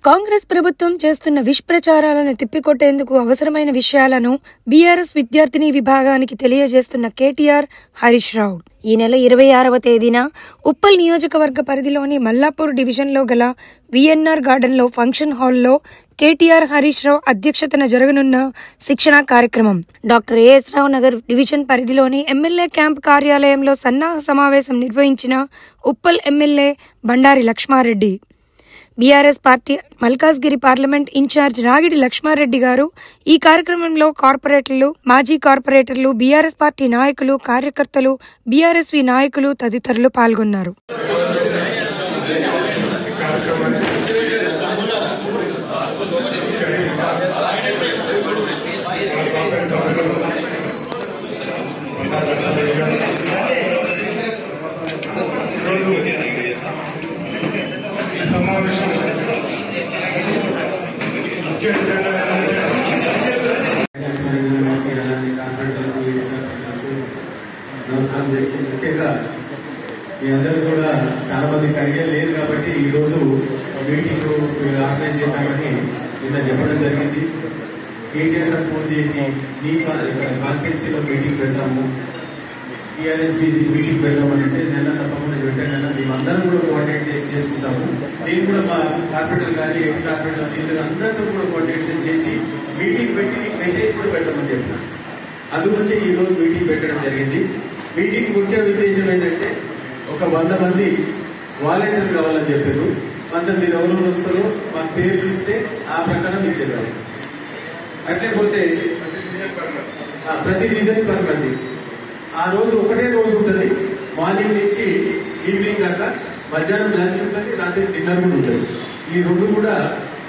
కాంగ్రెస్ ప్రభుత్వం చేస్తున్న విషప్రచారాలను తిప్పికొట్టేందుకు అవసరమైన విషయాలను బీఆర్ఎస్ విద్యార్థిని విభాగానికి తెలియజేస్తున్న కేటీఆర్, హరీష్ రావు ఈ నెల 26వ తేదీన ఉప్పల్ నియోజకవర్గ పరిధిలోని మల్లాపూర్ డివిజన్లో గల వీఎన్ఆర్ గార్డెన్లో ఫంక్షన్ హాల్లో కేటీఆర్, హరీష్ రావు అధ్యక్షతన జరగనున్న శిక్షణా కార్యక్రమం doctor A S Rao Nagar division పరిధిలోని ఎమ్మెల్యే క్యాంప్ కార్యాలయంలో సన్నాహ సమావేశం నిర్వహించిన Uppal MLA Bandari Lakshma Reddy, BRS party Malkajgiri parliament incharge Ragidi Lakshma Reddy garu ఈ కార్యక్రమంలో కార్పొరేటర్లు, మాజీ కార్పొరేటర్లు, బీఆర్ఎస్ పార్టీ నాయకులు, కార్యకర్తలు, బీఆర్ఎస్వి నాయకులు తదితరులు పాల్గొన్నారు. నమస్కారం చేసి ముఖ్యంగా మీ అందరూ కూడా చాలా మందికి ఐడియా లేదు కాబట్టి ఈ రోజు మీటింగ్ ఆర్గనైజ్ చేద్దామని నిన్న చెప్పడం జరిగింది. కేటీఆర్ సార్ ఫోన్ చేసి మీ కాన్స్టిట్యూన్సీలో మీటింగ్ పెడతాము, టీఆర్ఎస్ మీటింగ్ పెడదామని అంటే నేను తప్పకుండా పెట్టాను. మేమందరం కూడా కోఆర్డినేట్ చేసి చేసుకుంటాము. నేను కూడా మా కార్పొరేటర్ కానీ ఎక్స్ కార్పొరేటర్ టీచర్ అందరితో కూడా కోఆర్డినేషన్ చేసి మీటింగ్ పెట్టి మీకు మెసేజ్ కూడా పెడతామని చెప్పినాను. అందుగురించి ఈ రోజు మీటింగ్ పెట్టడం జరిగింది. మీటింగ్ ముఖ్య ఉద్దేశం ఏంటంటే ఒక 100 మంది వాలంటీర్లు కావాలని చెప్పారు. 100 మీరు ఎవరెవరు వస్తారో మాకు పేర్లు ఇస్తే ఆ ప్రకారం మీకు చెప్పాలి. అట్లే పోతే ప్రతి డివిజన్ 10 మంది. ఆ రోజు ఒకటే రోజు ఉంటుంది, మార్నింగ్ నుంచి ఈవినింగ్ దాకా. మధ్యాహ్నం లంచ్ ఉంటుంది, రాత్రి డిన్నర్ కూడా ఉంటుంది. ఈ రెండు కూడా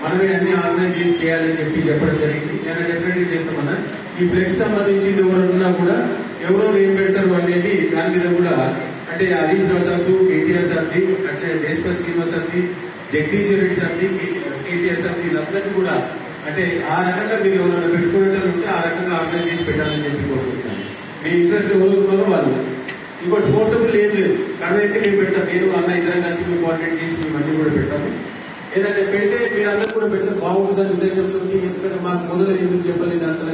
మనమే అన్ని ఆర్గనైజ్ చేసి చేయాలని చెప్పడం జరిగింది. నేను డెఫినెట్గా చేస్తామన్నా. ఈ ఫ్లెక్స్ సంబంధించింది ఎవరున్నా కూడా ఎవరెవరు ఏం పెడతారు అనేది దాని మీద కూడా అంటే హరీష్ రావు సార్ది, కేటీఆర్ సార్ది, అట్లే దేశపతి శ్రీనివాస్ సార్ది, జగదీశ్వర్ రెడ్డి సార్ది, కేటీఆర్ సార్ది, వీళ్ళందరినీ కూడా అంటే ఆ రకంగా మీరు ఎవరైనా పెట్టుకునేటప్పుడు ఉంటే ఆ రకంగా ఆర్గనైజ్ చేసి పెట్టాలని చెప్పి కోరుకుంటున్నాను. మీ ఇంట్రెస్ట్ ఎవరున్నారో వాళ్ళు. ఇంకోటి ఫోర్సబుల్ ఏం లేదు, కడవైతే మేము పెడతాం. నేను అన్న ఇద్దరం కలిసి మేము కోఆర్డినేట్ చేసి మేము అన్ని కూడా పెడతాము. ఏదంటే పెడితే మీరందరూ కూడా పెడితే బాగుంటుందని ఉద్దేశంతో, ఎందుకంటే మాకు మొదలు ఎందుకు చెప్పలేదు అంత